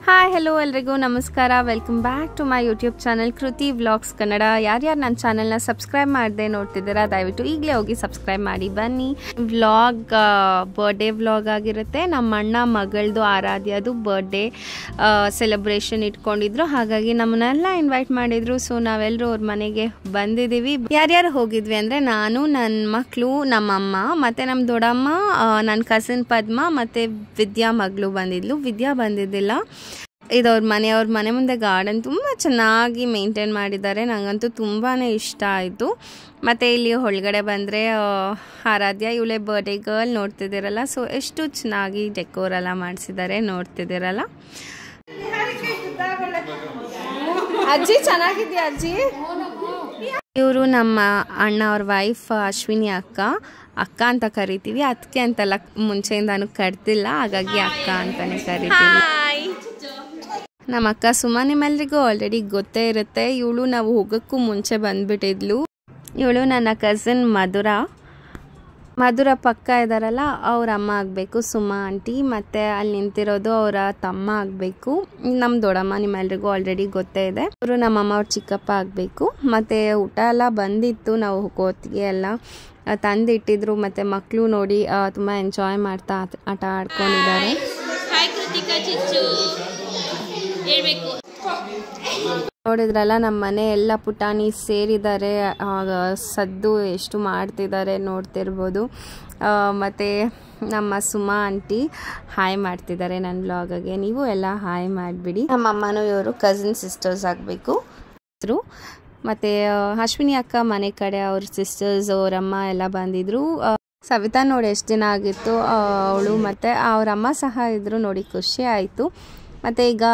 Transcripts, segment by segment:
Hi hello ಎಲ್ರಿಗೂ ನಮಸ್ಕಾರ. Welcome back to my YouTube channel Kruthi vlogs Kannada. ಯಾರ್ಯಾರು ನನ್ನ ಚಾನಲ್ನ ಸಬ್ಸ್ಕ್ರೈಬ್ ಮಾಡದೆ ನೋಡ್ತಿದ್ದೀರಾ ದಯವಿಟ್ಟು ಈಗಲೇ ಹೋಗಿ ಸಬ್ಸ್ಕ್ರೈಬ್ ಮಾಡಿ ಬನ್ನಿ. ವ್ಲಾಗ್ ಬರ್ಡೇ ವ್ಲಾಗ್ ಆಗಿರುತ್ತೆ. ನಮ್ಮ ಅಣ್ಣ ಮಗಳದು ಆರಾಧ್ಯದು ಬರ್ಡೇ ಸೆಲೆಬ್ರೇಷನ್ ಇಟ್ಕೊಂಡಿದ್ರು, ಹಾಗಾಗಿ ನಮ್ಮನ್ನೆಲ್ಲ ಇನ್ವೈಟ್ ಮಾಡಿದ್ರು. ಸೊ ನಾವೆಲ್ಲರೂ ಅವ್ರ ಮನೆಗೆ ಬಂದಿದ್ದೀವಿ. ಯಾರ್ಯಾರು ಹೋಗಿದ್ವಿ ಅಂದರೆ ನಾನು, ನನ್ನ ಮಕ್ಕಳು, ನಮ್ಮಮ್ಮ ಮತ್ತು ನಮ್ಮ ದೊಡ್ಡಮ್ಮ, ನನ್ನ ಕಸಿನ್ ಪದ್ಮ ಮತ್ತು ವಿದ್ಯಾ ಮಗಳು ಬಂದಿದ್ಲು. ವಿದ್ಯಾ ಬಂದಿದ್ದಿಲ್ಲ. ಇದು ಅವ್ರ ಮನೆ ಮುಂದೆ ಗಾರ್ಡನ್ ತುಂಬ ಚೆನ್ನಾಗಿ ಮೇಂಟೈನ್ ಮಾಡಿದ್ದಾರೆ. ನನಗಂತೂ ತುಂಬಾ ಇಷ್ಟ ಆಯಿತು. ಮತ್ತು ಇಲ್ಲಿ ಒಳಗಡೆ ಬಂದರೆ ಆರಾಧ್ಯ, ಇವಳೇ ಬರ್ಡೇ ಗರ್ಲ್, ನೋಡ್ತಿದ್ದೀರಲ್ಲ. ಸೊ ಎಷ್ಟು ಚೆನ್ನಾಗಿ ಡೆಕೋರ್ ಎಲ್ಲ ಮಾಡಿಸಿದ್ದಾರೆ ನೋಡ್ತಿದ್ದೀರಲ್ಲ. ಅಜ್ಜಿ ಚೆನ್ನಾಗಿದೆಯಾ ಅಜ್ಜಿ? ಇವರು ನಮ್ಮ ಅಣ್ಣ ಅವ್ರ ವೈಫ್ ಅಶ್ವಿನಿ ಅಕ್ಕ ಅಂತ ಕರಿತೀವಿ. ಅದಕ್ಕೆ ಅಂತಲ್ಲ, ಮುಂಚೆಯಿಂದಾನು ಕರ್ತಿಲ್ಲ, ಹಾಗಾಗಿ ಅಕ್ಕ ಅಂತಾನೆ ಕರಿತೀವಿ. ನಮ್ಮ ಅಕ್ಕ ಸುಮಾ ನಿಮ್ಮೆಲ್ರಿಗೂ ಆಲ್ರೆಡಿ ಗೊತ್ತೇ ಇರುತ್ತೆ. ಇವಳು ನಾವು ಹೋಗೋಕ್ಕೂ ಮುಂಚೆ ಬಂದ್ಬಿಟ್ಟಿದ್ಲು. ಇವಳು ನನ್ನ ಕಸಿನ್ ಮಧುರ ಪಕ್ಕ ಇದ್ದಾರಲ್ಲ, ಅವ್ರ ಅಮ್ಮ ಆಗಬೇಕು ಸುಮಾ ಆಂಟಿ. ಮತ್ತು ಅಲ್ಲಿ ನಿಂತಿರೋದು ಅವರ ತಮ್ಮ ಆಗಬೇಕು, ನಮ್ಮ ದೊಡ್ಡಮ್ಮ. ನಿಮ್ಮೆಲ್ರಿಗೂ ಆಲ್ರೆಡಿ ಗೊತ್ತೇ ಇದೆ. ಇವರು ನಮ್ಮಮ್ಮ ಅವ್ರ ಚಿಕ್ಕಪ್ಪ ಆಗಬೇಕು. ಮತ್ತು ಊಟ ಎಲ್ಲ ಬಂದಿತ್ತು, ನಾವು ಹೋಗೋತ್ತಿಗೆ ಎಲ್ಲ ತಂದಿಟ್ಟಿದ್ರು. ಮತ್ತು ಮಕ್ಕಳು ನೋಡಿ ತುಂಬ ಎಂಜಾಯ್ ಮಾಡ್ತಾ ಆಟ ಆಡ್ಕೊಂಡಿದ್ದಾರೆ. ನೋಡಿದ್ರಲ್ಲ, ನಮ್ಮ ಮನೆ ಎಲ್ಲ ಪುಟಾಣಿ ಸೇರಿದ್ದಾರೆ. ಸದ್ದು ಎಷ್ಟು ಮಾಡ್ತಿದ್ದಾರೆ ನೋಡ್ತಿರ್ಬೋದು. ಮತ್ತು ನಮ್ಮ ಸುಮಾ ಆಂಟಿ ಹಾಯ್ ಮಾಡ್ತಿದ್ದಾರೆ ನನ್ನ ವ್ಲಾಗ್ಗೆ. ನೀವು ಎಲ್ಲ ಹಾಯ್ ಮಾಡಿಬಿಡಿ. ನಮ್ಮ ಅಮ್ಮನೂ ಇವರು ಕಸಿನ್ ಸಿಸ್ಟರ್ಸ್ ಆಗಬೇಕು. ಮತ್ತು ಅಶ್ವಿನಿ ಅಕ್ಕ ಮನೆ ಕಡೆ ಅವ್ರ ಸಿಸ್ಟರ್ಸ್, ಅವರಮ್ಮ ಎಲ್ಲ ಬಂದಿದ್ರು. ಸವಿತಾ ನೋಡಿ ಎಷ್ಟು ದಿನ ಆಗಿತ್ತು ಅವಳು ಮತ್ತು ಅವರಮ್ಮ ಸಹ ಇದ್ದರು. ನೋಡಿ ಖುಷಿ ಆಯಿತು. ಮತ್ತು ಈಗ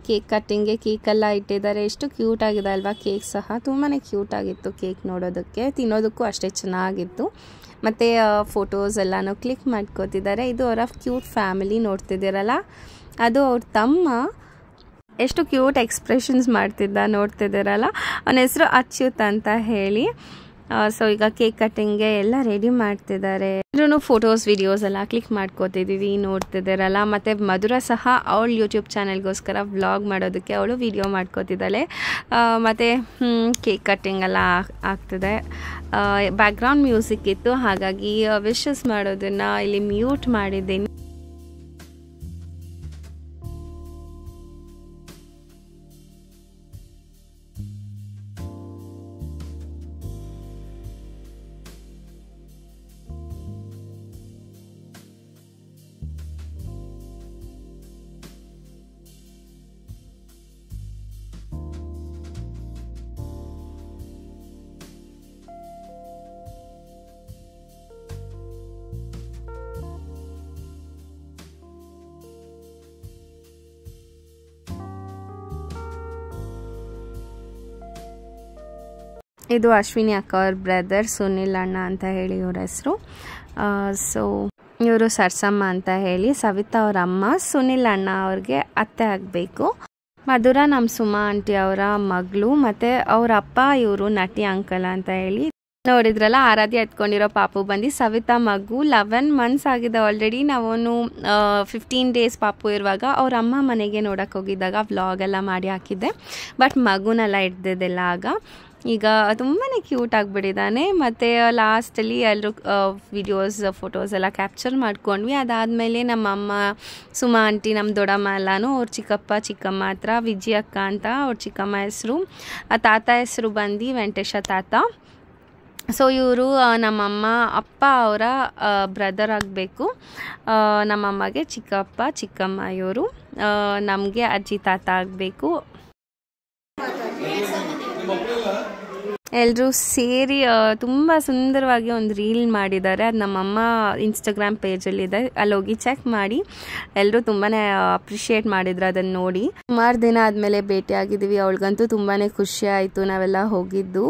ಕೇಕ್ ಕಟ್ಟಿಂಗ್ಗೆ ಕೇಕೆಲ್ಲ ಇಟ್ಟಿದ್ದಾರೆ. ಎಷ್ಟು ಕ್ಯೂಟ್ ಆಗಿದೆ ಅಲ್ವಾ? ಕೇಕ್ ಸಹ ತುಂಬಾ ಕ್ಯೂಟ್ ಆಗಿತ್ತು. ಕೇಕ್ ನೋಡೋದಕ್ಕೆ, ತಿನ್ನೋದಕ್ಕೂ ಅಷ್ಟೇ ಚೆನ್ನಾಗಿತ್ತು. ಮತ್ತು ಫೋಟೋಸ್ ಎಲ್ಲನೂ ಕ್ಲಿಕ್ ಮಾಡ್ಕೋತಿದ್ದಾರೆ. ಇದು ಅವರ ಕ್ಯೂಟ್ ಫ್ಯಾಮಿಲಿ ನೋಡ್ತಿದ್ದೀರಲ್ಲ, ಅದು ಅವ್ರ ತಮ್ಮ. ಎಷ್ಟು ಕ್ಯೂಟ್ ಎಕ್ಸ್ಪ್ರೆಷನ್ಸ್ ಮಾಡ್ತಿದ್ದ ನೋಡ್ತಿದ್ದೀರಲ್ಲ. ಅವನ ಹೆಸರು ಅಚ್ಯುತ್ ಅಂತ ಹೇಳಿ. ಸೊ ಈಗ ಕೇಕ್ ಕಟ್ಟಿಂಗ್ಗೆ ಎಲ್ಲ ರೆಡಿ ಮಾಡ್ತಿದ್ದಾರೆ. ಎಲ್ಲರೂ ಫೋಟೋಸ್ ವಿಡಿಯೋಸ್ ಎಲ್ಲ ಕ್ಲಿಕ್ ಮಾಡ್ಕೋತಿದ್ದೀವಿ ನೋಡ್ತಿದ್ದಾರಲ್ಲ. ಮತ್ತು ಮಧುರ ಸಹ ಅವಳು ಯೂಟ್ಯೂಬ್ ಚಾನೆಲ್ಗೋಸ್ಕರ ವ್ಲಾಗ್ ಮಾಡೋದಕ್ಕೆ ಅವಳು ವಿಡಿಯೋ ಮಾಡ್ಕೋತಿದ್ದಾಳೆ. ಮತ್ತು ಕೇಕ್ ಕಟ್ಟಿಂಗ್ ಎಲ್ಲ ಆಗ್ತಿದೆ. ಬ್ಯಾಕ್ಗ್ರೌಂಡ್ ಮ್ಯೂಸಿಕ್ ಇತ್ತು, ಹಾಗಾಗಿ ವಿಶಸ್ ಮಾಡೋದನ್ನು ಇಲ್ಲಿ ಮ್ಯೂಟ್ ಮಾಡಿದ್ದೀನಿ. ಇದು ಅಶ್ವಿನಿ ಅಕ್ಕ ಅವ್ರ ಬ್ರದರ್ ಸುನಿಲ್ ಅಣ್ಣ ಅಂತ ಹೇಳಿ ಇವ್ರ ಹೆಸರು. ಸೊ ಇವರು ಸರ್ಸಮ್ಮ ಅಂತ ಹೇಳಿ. ಸವಿತಾ ಅವ್ರ ಅಮ್ಮ, ಸುನಿಲ್ ಅಣ್ಣ ಅವ್ರಿಗೆ ಅತ್ತೆ ಆಗಬೇಕು. ಮಧುರ ನಮ್ಮ ಸುಮಾ ಆಂಟಿ ಅವರ ಮಗಳು. ಮತ್ತು ಅವ್ರ ಅಪ್ಪ ಇವರು ನಟಿ ಅಂಕಲ್ ಅಂತ ಹೇಳಿ. ನೋಡಿದ್ರಲ್ಲ, ಆರಾಧ್ಯ ಎತ್ಕೊಂಡಿರೋ ಪಾಪು ಬಂದು ಸವಿತಾ ಮಗು. 11 months ಆಗಿದೆ ಆಲ್ರೆಡಿ. ನಾವೊಂದು 15 days ಪಾಪು ಇರುವಾಗ ಅವ್ರ ಅಮ್ಮ ಮನೆಗೆ ನೋಡೋಕೆ ಹೋಗಿದ್ದಾಗ ವ್ಲಾಗ್ ಎಲ್ಲ ಮಾಡಿ ಹಾಕಿದ್ದೆ. ಬಟ್ ಮಗುನೆಲ್ಲ ಇಡ್ದಿದ್ದಿಲ್ಲ ಆಗ. ಈಗ ತುಂಬಾ ಕ್ಯೂಟ್ ಆಗಿಬಿಟ್ಟಿದ್ದಾನೆ. ಮತ್ತು ಲಾಸ್ಟಲ್ಲಿ ಎಲ್ಲರೂ ವಿಡಿಯೋಸ್ ಫೋಟೋಸ್ ಎಲ್ಲ ಕ್ಯಾಪ್ಚರ್ ಮಾಡ್ಕೊಂಡ್ವಿ. ಅದಾದಮೇಲೆ ನಮ್ಮಮ್ಮ, ಸುಮಾ ಆಂಟಿ, ನಮ್ಮ ದೊಡ್ಡಮ್ಮ ಎಲ್ಲನೂ ಅವ್ರ ಚಿಕ್ಕಪ್ಪ ಚಿಕ್ಕಮ್ಮ ಹತ್ರ, ವಿಜಯ ಅಕ್ಕ ಅಂತ ಅವ್ರ ಚಿಕ್ಕಮ್ಮ ಹೆಸರು. ತಾತ ಹೆಸರು ಬಂದು ವೆಂಕಟೇಶ ತಾತ. ಸೊ ಇವರು ನಮ್ಮಮ್ಮ ಅಪ್ಪ ಅವರ ಬ್ರದರ್ ಆಗಬೇಕು. ನಮ್ಮಮ್ಮಗೆ ಚಿಕ್ಕಪ್ಪ ಚಿಕ್ಕಮ್ಮ ಇವರು. ನಮಗೆ ಅಜ್ಜಿ ತಾತ ಆಗಬೇಕು. ಎಲ್ಲರೂ ಸೇರಿ ತುಂಬ ಸುಂದರವಾಗಿ ಒಂದು ರೀಲ್ ಮಾಡಿದ್ದಾರೆ. ಅದು ನಮ್ಮಮ್ಮ ಇನ್ಸ್ಟಾಗ್ರಾಮ್ ಪೇಜಲ್ಲಿದೆ, ಅಲ್ಲಿ ಹೋಗಿ ಚೆಕ್ ಮಾಡಿ. ಎಲ್ಲರೂ ತುಂಬಾ ಅಪ್ರಿಷಿಯೇಟ್ ಮಾಡಿದ್ರು ಅದನ್ನು ನೋಡಿ. ಸುಮಾರು ದಿನ ಆದಮೇಲೆ ಭೇಟಿ ಆಗಿದ್ದೀವಿ. ಅವಳಿಗಂತೂ ತುಂಬಾ ಖುಷಿ ಆಯಿತು ನಾವೆಲ್ಲ ಹೋಗಿದ್ದು,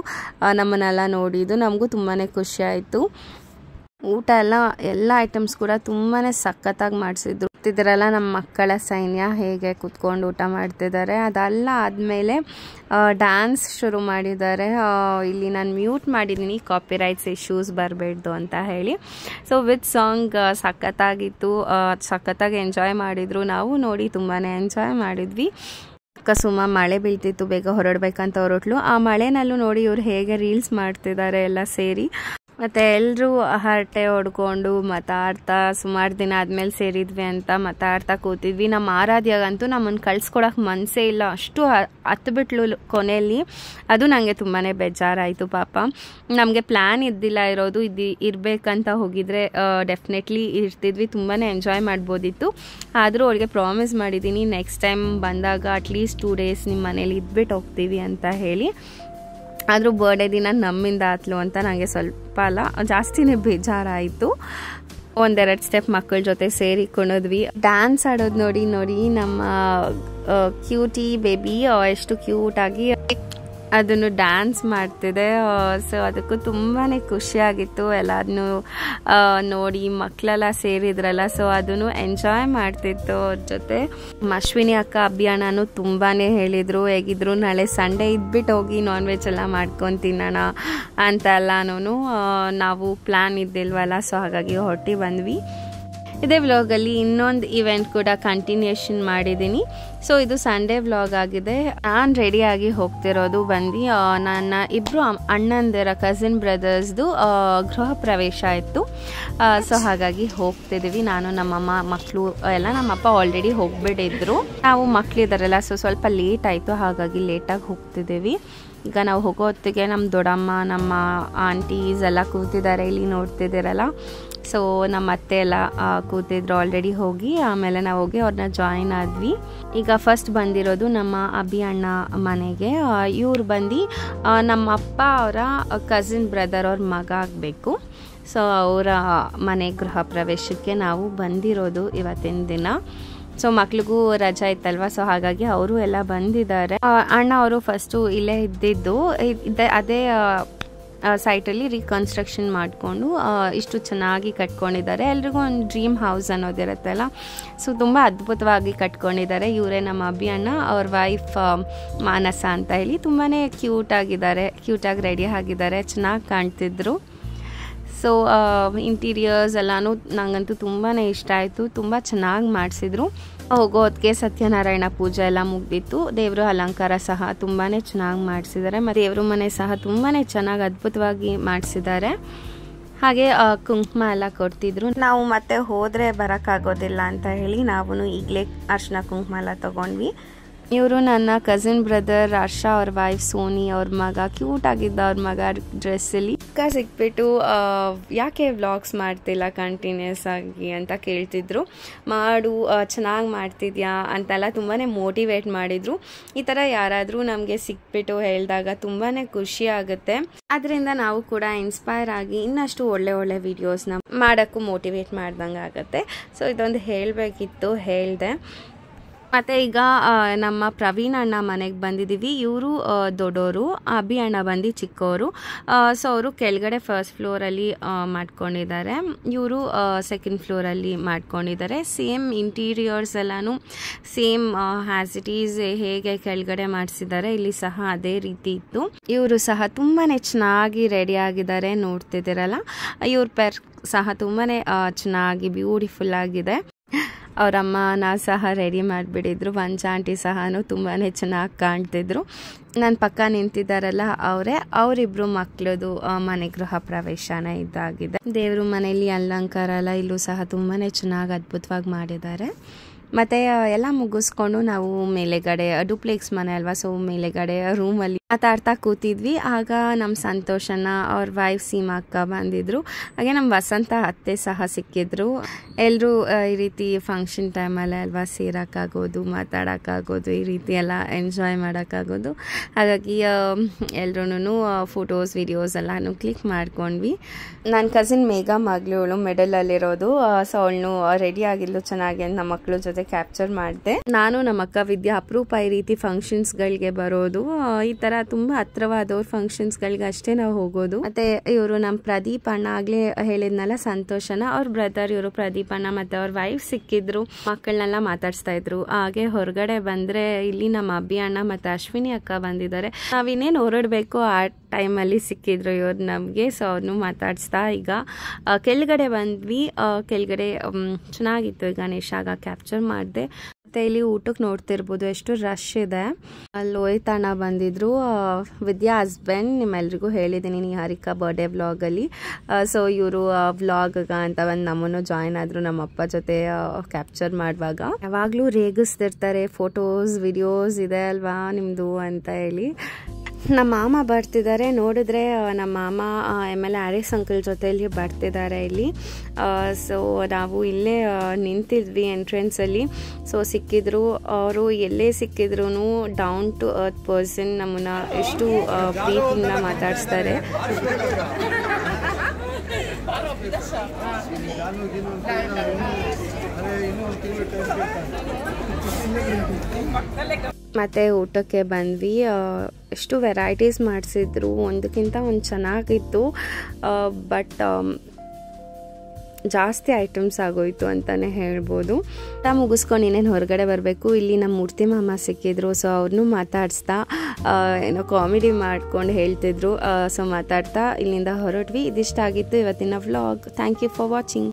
ನಮ್ಮನ್ನೆಲ್ಲ ನೋಡಿದ್ದು. ನಮಗೂ ತುಂಬಾ ಖುಷಿ ಆಯಿತು. ಊಟ ಎಲ್ಲ ಐಟಮ್ಸ್ ಕೂಡ ತುಂಬಾ ಸಖತ್ತಾಗಿ ಮಾಡಿಸಿದ್ರು. ನೋಡ್ತಿದ್ದೀರಲ್ಲ ನಮ್ಮ ಮಕ್ಕಳ ಸೈನ್ಯ ಹೇಗೆ ಕುತ್ಕೊಂಡು ಊಟ ಮಾಡ್ತಿದ್ದಾರೆ. ಅದೆಲ್ಲ ಆದಮೇಲೆ ಡ್ಯಾನ್ಸ್ ಶುರು ಮಾಡಿದ್ದಾರೆ. ಇಲ್ಲಿ ನಾನು ಮ್ಯೂಟ್ ಮಾಡಿದ್ದೀನಿ ಕಾಪಿರೈಟ್ಸ್ ಇಶ್ಯೂಸ್ ಬರಬೇಡ್ದು ಅಂತ ಹೇಳಿ. ಸೊ ವಿತ್ ಸಾಂಗ್ ಸಖತ್ತಾಗಿತ್ತು, ಸಖತ್ತಾಗಿ ಎಂಜಾಯ್ ಮಾಡಿದರು. ನಾವು ನೋಡಿ ತುಂಬಾ ಎಂಜಾಯ್ ಮಾಡಿದ್ವಿ. ಸುಮ್ಮ ಮಳೆ ಬೀಳ್ತಿತ್ತು, ಬೇಗ ಹೊರಡ್ಬೇಕಂತ ಹೊರಟ್ಲು. ಆ ಮಳೆನಲ್ಲೂ ನೋಡಿ ಇವ್ರು ಹೇಗೆ ರೀಲ್ಸ್ ಮಾಡ್ತಿದ್ದಾರೆ ಎಲ್ಲ ಸೇರಿ. ಮತ್ತು ಎಲ್ಲರೂ ಹರಟೆ ಹೊಡ್ಕೊಂಡು ಮಾತಾಡ್ತಾ ಸುಮಾರು ದಿನ ಆದಮೇಲೆ ಸೇರಿದ್ವಿ ಅಂತ ಮಾತಾಡ್ತಾ ಕೂತಿದ್ವಿ. ನಮ್ಮ ಆರಾಧ್ಯಾಗಂತೂ ನಮ್ಮನ್ನು ಕಳ್ಸ್ಕೊಡೋಕೆ ಮನಸ್ಸೇ ಇಲ್ಲ, ಅಷ್ಟು ಹತ್ತುಬಿಟ್ಲು ಕೊನೆಯಲ್ಲಿ. ಅದು ನನಗೆ ತುಂಬಾ ಬೇಜಾರಾಯಿತು ಪಾಪ. ನಮಗೆ ಪ್ಲ್ಯಾನ್ ಇದ್ದಿಲ್ಲ ಇರೋದು, ಇರಬೇಕಂತ ಹೋಗಿದ್ರೆ ಡೆಫಿನೆಟ್ಲಿ ಇರ್ತಿದ್ವಿ, ತುಂಬಾ ಎಂಜಾಯ್ ಮಾಡ್ಬೋದಿತ್ತು. ಆದರೂ ಅವಳಿಗೆ ಪ್ರಾಮಿಸ್ ಮಾಡಿದ್ದೀನಿ ನೆಕ್ಸ್ಟ್ ಟೈಮ್ ಬಂದಾಗ ಅಟ್ಲೀಸ್ಟ್ 2 days ನಿಮ್ಮ ಮನೇಲಿ ಇದ್ಬಿಟ್ಟು ಹೋಗ್ತೀವಿ ಅಂತ ಹೇಳಿ. ಆದರೂ ಬರ್ಡೇ ದಿನ ನಮ್ಮಿಂದ ಆತ್ಲು ಅಂತ ನನಗೆ ಸ್ವಲ್ಪ ಅಲ್ಲ ಜಾಸ್ತಿನೇ ಬೇಜಾರಾಯಿತು. 1-2 ಸ್ಟೆಪ್ ಮಕ್ಕಳ ಜೊತೆ ಸೇರಿ ಕುಣಿದ್ವಿ. ಡ್ಯಾನ್ಸ್ ಆಡೋದು ನೋಡಿ ನಮ್ಮ ಕ್ಯೂಟಿ ಬೇಬಿ ಎಷ್ಟು ಕ್ಯೂಟಾಗಿ ಅದನ್ನು ಡ್ಯಾನ್ಸ್ ಮಾಡ್ತಿದೆ. ಸೊ ಅದಕ್ಕೂ ತುಂಬಾ ಖುಷಿಯಾಗಿತ್ತು ಎಲ್ಲದನ್ನೂ ನೋಡಿ. ಮಕ್ಕಳೆಲ್ಲ ಸೇರಿದ್ರಲ್ಲ, ಸೊ ಅದನ್ನು ಎಂಜಾಯ್ ಮಾಡ್ತಿತ್ತು ಅವ್ರ ಜೊತೆ. ಅಶ್ವಿನಿ ಅಕ್ಕ ಅಭಿಯಾನನೂ ತುಂಬಾ ಹೇಳಿದರು, ಹೇಗಿದ್ರು ನಾಳೆ ಸಂಡೇ ಇದ್ಬಿಟ್ಟು ಹೋಗಿ ನಾನ್ ವೆಜ್ ಎಲ್ಲ ಮಾಡ್ಕೊಂಡು ತಿನ್ನೋಣ ಅಂತೆಲ್ಲನೂ ನಾವು ಪ್ಲ್ಯಾನ್ ಇದ್ದಿಲ್ವಲ್ಲ, ಸೊ ಹಾಗಾಗಿ ಹೊರಟಿ ಬಂದ್ವಿ. ಇದೇ ವ್ಲಾಗಲ್ಲಿ ಇನ್ನೊಂದು ಇವೆಂಟ್ ಕೂಡ ಕಂಟಿನ್ಯೂಷನ್ ಮಾಡಿದ್ದೀನಿ. ಸೊ ಇದು ಸಂಡೇ ವ್ಲಾಗ್ ಆಗಿದೆ. ನಾನು ರೆಡಿಯಾಗಿ ಹೋಗ್ತಿರೋದು ಬಂದು ನನ್ನ ಇಬ್ಬರು ಅಣ್ಣಂದಿರ ಕಸಿನ್ ಬ್ರದರ್ಸ್ದು ಗೃಹ ಪ್ರವೇಶ ಇತ್ತು. ಸೊ ಹಾಗಾಗಿ ಹೋಗ್ತಿದ್ದೀವಿ. ನಾನು ನಮ್ಮಮ್ಮ ಮಕ್ಕಳು ಎಲ್ಲ, ನಮ್ಮಪ್ಪ ಆಲ್ರೆಡಿ ಹೋಗ್ಬಿಟ್ಟಿದ್ರು. ನಾವು ಮಕ್ಕಳಿದ್ದಾರಲ್ಲ, ಸೊ ಸ್ವಲ್ಪ ಲೇಟ್ ಆಯಿತು, ಹಾಗಾಗಿ ಲೇಟಾಗಿ ಹೋಗ್ತಿದ್ದೀವಿ. ಈಗ ನಾವು ಹೋಗೋ ಹೊತ್ತಿಗೆ ನಮ್ಮ ದೊಡ್ಡಮ್ಮ, ನಮ್ಮ ಆಂಟೀಸ್ ಎಲ್ಲ ಕೂತಿದ್ದಾರೆ, ಇಲ್ಲಿ ನೋಡ್ತಿದ್ದೀರಲ್ಲ. ಸೊ ನಮ್ಮ ಅತ್ತೆ ಎಲ್ಲ ಕೂತಿದ್ರು ಆಲ್ರೆಡಿ ಹೋಗಿ. ಆಮೇಲೆ ನಾವು ಹೋಗಿ ಅವ್ರನ್ನ ಜಾಯಿನ್ ಆದ್ವಿ. ಈಗ ಫಸ್ಟ್ ಬಂದಿರೋದು ನಮ್ಮ ಅಭಿ ಅಣ್ಣ ಮನೆಗೆ. ಇವ್ರು ಬಂದು ನಮ್ಮ ಅಪ್ಪ ಅವರ ಕಸಿನ್ ಬ್ರದರ್ ಅವ್ರ ಮಗ ಆಗಬೇಕು. ಸೊ ಅವರ ಮನೆ ಗೃಹ ಪ್ರವೇಶಕ್ಕೆ ನಾವು ಬಂದಿರೋದು ಇವತ್ತಿನ ದಿನ. ಸೊ ಮಕ್ಳಿಗೂ ರಜಾ ಇತ್ತಲ್ವ, ಸೊ ಹಾಗಾಗಿ ಅವರು ಎಲ್ಲ ಬಂದಿದ್ದಾರೆ. ಅಣ್ಣ ಅವರು ಫಸ್ಟು ಇಲ್ಲೇ ಇದ್ದಿದ್ದು, ಅದೇ ಸೈಟಲ್ಲಿ ರೀಕನ್ಸ್ಟ್ರಕ್ಷನ್ ಮಾಡಿಕೊಂಡು ಇಷ್ಟು ಚೆನ್ನಾಗಿ ಕಟ್ಕೊಂಡಿದ್ದಾರೆ. ಎಲ್ರಿಗೂ ಒಂದು ಡ್ರೀಮ್ ಹೌಸ್ ಅನ್ನೋದಿರುತ್ತಲ್ಲ, ಸೊ ತುಂಬ ಅದ್ಭುತವಾಗಿ ಕಟ್ಕೊಂಡಿದ್ದಾರೆ. ಇವರೇ ನಮ್ಮ ಅಭಿ ಅಣ್ಣ, ಅವ್ರ ವೈಫ್ ಮಾನಸ ಅಂತ ಹೇಳಿ. ತುಂಬಾ ಕ್ಯೂಟಾಗಿ ರೆಡಿ ಆಗಿದ್ದಾರೆ, ಚೆನ್ನಾಗಿ ಕಾಣ್ತಿದ್ರು. ಸೊ ಇಂಟೀರಿಯರ್ಸ್ ಎಲ್ಲನೂ ನನಗಂತೂ ತುಂಬಾ ಇಷ್ಟ ಆಯಿತು, ತುಂಬ ಚೆನ್ನಾಗಿ ಮಾಡಿಸಿದ್ರು. ಹೋಗೋ ಹೊತ್ತಿಗೆ ಸತ್ಯನಾರಾಯಣ ಪೂಜೆ ಎಲ್ಲ ಮುಗ್ದಿತ್ತು. ದೇವರು ಅಲಂಕಾರ ಸಹ ತುಂಬಾ ಚೆನ್ನಾಗಿ ಮಾಡಿಸಿದ್ದಾರೆ. ಮತ್ತು ದೇವ್ರ ಮನೆ ಸಹ ತುಂಬಾ ಚೆನ್ನಾಗಿ ಅದ್ಭುತವಾಗಿ ಮಾಡಿಸಿದ್ದಾರೆ. ಹಾಗೆ ಕುಂಕುಮ ಎಲ್ಲ ಕೊಡ್ತಿದ್ರು. ನಾವು ಮತ್ತೆ ಹೋದರೆ ಬರೋಕ್ಕಾಗೋದಿಲ್ಲ ಅಂತ ಹೇಳಿ ನಾವು ಈಗಲೇ ಅರ್ಶಿನ ಕುಂಕುಮ ಎಲ್ಲ ತೊಗೊಂಡ್ವಿ. ಇವರು ನನ್ನ ಕಸಿನ್ ಬ್ರದರ್ ಹರ್ಷ, ಅವ್ರ ವೈಫ್ ಸೋನಿ, ಅವ್ರ ಮಗ ಕ್ಯೂಟ್ ಆಗಿದ್ದ ಅವ್ರ ಮಗ ಡ್ರೆಸ್ಸಲ್ಲಿ ಸಿಕ್ಬಿಟ್ಟು ಯಾಕೆ ವ್ಲಾಗ್ಸ್ ಮಾಡ್ತಿಲ್ಲ ಕಂಟಿನ್ಯೂಸ್ ಆಗಿ ಅಂತ ಕೇಳ್ತಿದ್ರು. ಮಾಡು, ಚೆನ್ನಾಗಿ ಮಾಡ್ತಿದ್ಯಾ ಅಂತೆಲ್ಲ ತುಂಬಾ ಮೋಟಿವೇಟ್ ಮಾಡಿದರು. ಈ ಥರ ಯಾರಾದರೂ ನಮಗೆ ಸಿಕ್ಬಿಟ್ಟು ಹೇಳಿದಾಗ ತುಂಬಾ ಖುಷಿ ಆಗುತ್ತೆ. ಅದರಿಂದ ನಾವು ಕೂಡ ಇನ್ಸ್ಪೈರ್ ಆಗಿ ಇನ್ನಷ್ಟು ಒಳ್ಳೆ ವಿಡಿಯೋಸ್ನ ಮಾಡೋಕ್ಕೂ ಮೋಟಿವೇಟ್ ಮಾಡ್ದಂಗೆ ಆಗುತ್ತೆ. ಸೊ ಇದೊಂದು ಹೇಳಬೇಕಿತ್ತು, ಹೇಳಿದೆ. ಮತ್ತು ಈಗ ನಮ್ಮ ಪ್ರವೀಣ್ ಅಣ್ಣ ಮನೆಗೆ ಬಂದಿದ್ದೀವಿ. ಇವರು ದೊಡ್ಡವರು, ಅಭಿ ಅಣ್ಣ ಬಂದು ಚಿಕ್ಕವರು. ಸೊ ಅವರು ಕೆಳಗಡೆ ಫಸ್ಟ್ ಫ್ಲೋರಲ್ಲಿ ಮಾಡ್ಕೊಂಡಿದ್ದಾರೆ, ಇವರು ಸೆಕೆಂಡ್ ಫ್ಲೋರಲ್ಲಿ ಮಾಡ್ಕೊಂಡಿದ್ದಾರೆ. ಸೇಮ್ ಇಂಟೀರಿಯರ್ಸ್ ಎಲ್ಲನೂ ಸೇಮ್ ಹ್ಯಾಸ್ ಇಟ್ ಈಸ್ ಹೇಗೆ ಕೆಳಗಡೆ ಮಾಡಿಸಿದ್ದಾರೆ, ಇಲ್ಲಿ ಸಹ ಅದೇ ರೀತಿ ಇತ್ತು. ಇವರು ಸಹ ತುಂಬಾ ಚೆನ್ನಾಗಿ ರೆಡಿ ಆಗಿದ್ದಾರೆ, ನೋಡ್ತಿದ್ದೀರಲ್ಲ. ಇವ್ರ ಪೇರ್ ಸಹ ತುಂಬಾ ಚೆನ್ನಾಗಿ ಬ್ಯೂಟಿಫುಲ್ ಆಗಿದೆ. ಅವರಮ್ಮನ ಸಹ ರೆಡಿ ಮಾಡಿಬಿಟ್ಟಿದ್ರು. ವಂಚ ಆಂಟಿ ಸಹ ತುಂಬಾ ಚೆನ್ನಾಗಿ ಕಾಣ್ತಿದ್ರು. ನನ್ನ ಪಕ್ಕ ನಿಂತಿದ್ದಾರಲ್ಲ ಅವರಿಬ್ಬರು ಮಕ್ಕಳದು ಮನೆ ಗೃಹ ಪ್ರವೇಶನ ಇದಾಗಿದೆ. ದೇವ್ರ ಮನೆಯಲ್ಲಿ ಅಲಂಕಾರ ಎಲ್ಲ ಇಲ್ಲೂ ಸಹ ತುಂಬಾ ಚೆನ್ನಾಗಿ ಅದ್ಭುತವಾಗಿ ಮಾಡಿದ್ದಾರೆ. ಮತ್ತು ಎಲ್ಲ ಮುಗಿಸ್ಕೊಂಡು ನಾವು ಮೇಲೆಗಡೆ ಡುಪ್ಲೆಕ್ಸ್ ಮನೆ ಅಲ್ವಾ, ಸೊ ಮೇಲೆಗಡೆ ರೂಮಲ್ಲಿ ಮಾತಾಡ್ತಾ ಕೂತಿದ್ವಿ. ಆಗ ನಮ್ಮ ಸಂತೋಷನ ಅವ್ರ ವೈಫ್ ಸೀಮಾ ಅಕ್ಕ ಬಂದಿದ್ರು. ಹಾಗೆ ನಮ್ಮ ವಸಂತ ಅತ್ತೆ ಸಹ ಸಿಕ್ಕಿದ್ರು. ಎಲ್ಲರೂ ಈ ರೀತಿ ಫಂಕ್ಷನ್ ಟೈಮಲ್ಲಿ ಅಲ್ವಾ ಸೇರೋಕ್ಕಾಗೋದು, ಮಾತಾಡೋಕ್ಕಾಗೋದು, ಈ ರೀತಿ ಎಲ್ಲ ಎಂಜಾಯ್ ಮಾಡೋಕ್ಕಾಗೋದು. ಹಾಗಾಗಿ ಎಲ್ಲರೂ ಫೋಟೋಸ್ ವಿಡಿಯೋಸ್ ಎಲ್ಲನೂ ಕ್ಲಿಕ್ ಮಾಡ್ಕೊಂಡ್ವಿ. ನನ್ನ ಕಸಿನ್ ಮೇಘಾ ಮಗಳು ಮಿಡಲಲ್ಲಿರೋದು. ಸೊ ಅವಳನ್ನು ರೆಡಿ ಆಗಿದ್ಲು ಚೆನ್ನಾಗಿ ಅಂತ ನಮ್ಮ ಮಕ್ಕಳ ಜೊತೆ ಕ್ಯಾಪ್ಚರ್ ಮಾಡಿದೆ. ನಾನು ನಮ್ಮ ಅಕ್ಕ ವಿದ್ಯಾ ಅಪರೂಪ ಈ ರೀತಿ ಫಂಕ್ಷನ್ಸ್ಗಳಿಗೆ ಬರೋದು. ಈ ಥರ ತುಂಬ ಹತ್ರವಾದವ್ರ ಫಂಕ್ಷನ್ಸ್ಗಳಿಗೆ ಅಷ್ಟೇ ನಾವು ಹೋಗೋದು. ಮತ್ತು ಇವರು ನಮ್ಮ ಪ್ರದೀಪ್ ಅಣ್ಣ ಆಗಲೇ ಹೇಳಿದ್ನಲ್ಲ ಸಂತೋಷನ, ಅವ್ರ ಬ್ರದರ್ ಇವರು ಪ್ರದೀಪ್ ಅಣ್ಣ ಮತ್ತು ಅವ್ರ ವೈಫ್ ಸಿಕ್ಕಿದ್ರು, ಮಕ್ಕಳನ್ನೆಲ್ಲ ಮಾತಾಡಿಸ್ತಾ ಇದ್ರು. ಹಾಗೆ ಹೊರಗಡೆ ಬಂದರೆ ಇಲ್ಲಿ ನಮ್ಮ ಅಬ್ಬಿ ಅಣ್ಣ ಮತ್ತು ಅಶ್ವಿನಿ ಅಕ್ಕ ಬಂದಿದ್ದಾರೆ. ನಾವಿನ್ನೇನು ಹೊರಡಬೇಕು ಆ ಟೈಮಲ್ಲಿ ಸಿಕ್ಕಿದ್ರು ಇವ್ರು ನಮಗೆ. ಸೊ ಅವ್ರನ್ನೂ ಮಾತಾಡಿಸ್ತಾ ಈಗ ಕೆಳಗಡೆ ಬಂದ್ವಿ. ಕೆಳಗಡೆ ಚೆನ್ನಾಗಿತ್ತು. ಗಣೇಶ ಆಗ ಕ್ಯಾಪ್ಚರ್ ಮಾಡಿದೆ. ಮತ್ತು ಇಲ್ಲಿ ಊಟಕ್ಕೆ ನೋಡ್ತಿರ್ಬೋದು ಎಷ್ಟು ರಶ್ ಇದೆ. ಲೋಹಿತ್ ಅಣ್ಣ ಬಂದಿದ್ರು, ವಿದ್ಯಾ ಹಸ್ಬೆಂಡ್. ನಿಮ್ಮೆಲ್ರಿಗೂ ಹೇಳಿದ್ದೀನಿ ನಿಹಾರಿಕಾ ಬರ್ಡೇ ವ್ಲಾಗಲ್ಲಿ. ಸೊ ಇವರು ವ್ಲಾಗ ಅಂತ ಒಂದು ನಮ್ಮನ್ನು ಜಾಯ್ನ್ ಆದರು ನಮ್ಮಪ್ಪ ಜೊತೆ ಕ್ಯಾಪ್ಚರ್ ಮಾಡುವಾಗ. ಯಾವಾಗಲೂ ರೇಗಿಸ್ತಿರ್ತಾರೆ, ಫೋಟೋಸ್ ವಿಡಿಯೋಸ್ ಇದೆ ಅಲ್ವಾ ನಿಮ್ಮದು ಅಂತ ಹೇಳಿ. ನಮ್ಮ ಮಾಮ ಬರ್ತಿದ್ದಾರೆ. ನೋಡಿದ್ರೆ ನಮ್ಮ ಮಾಮ ಆಮೇಲೆ ಆರಿಸ್ ಅಂಕಲ್ ಜೊತೆಯಲ್ಲಿ ಬರ್ತಿದ್ದಾರೆ ಇಲ್ಲಿ. ಸೊ ನಾವು ಇಲ್ಲೇ ನಿಂತಿದ್ವಿ ಎಂಟ್ರೆನ್ಸಲ್ಲಿ. ಸೊ ಸಿಕ್ಕಿದ್ರು ಅವರು. ಎಲ್ಲೇ ಸಿಕ್ಕಿದ್ರು ಡೌನ್ ಟು ಅರ್ತ್ ಪರ್ಸನ್, ನಮ್ಮನ್ನ ಎಷ್ಟು ಪ್ರೀತಿಯಿಂದ ಮಾತಾಡಿಸ್ತಾರೆ. ಮತ್ತು ಊಟಕ್ಕೆ ಬಂದ್ವಿ. ಎಷ್ಟು ವೆರೈಟೀಸ್ ಮಾಡಿಸಿದ್ರು, ಒಂದಕ್ಕಿಂತ ಒಂದು ಚೆನ್ನಾಗಿತ್ತು. ಬಟ್ ಜಾಸ್ತಿ ಐಟಮ್ಸ್ ಆಗೋಯ್ತು ಅಂತಲೇ ಹೇಳ್ಬೋದು. ಊಟ ಮುಗಿಸ್ಕೊಂಡು ಇನ್ನೇನು ಹೊರಗಡೆ ಬರಬೇಕು. ಇಲ್ಲಿ ನಮ್ಮ ಮೂರ್ತಿ ಮಾಮ ಸಿಕ್ಕಿದ್ರು. ಸೊ ಅವ್ರನ್ನೂ ಮಾತಾಡಿಸ್ತಾ ಏನೋ ಕಾಮಿಡಿ ಮಾಡ್ಕೊಂಡು ಹೇಳ್ತಿದ್ರು. ಸೊ ಮಾತಾಡ್ತಾ ಇಲ್ಲಿಂದ ಹೊರಟ್ವಿ. ಇದಿಷ್ಟ ಆಗಿತ್ತು ಇವತ್ತಿನ vlog. Thank you for watching.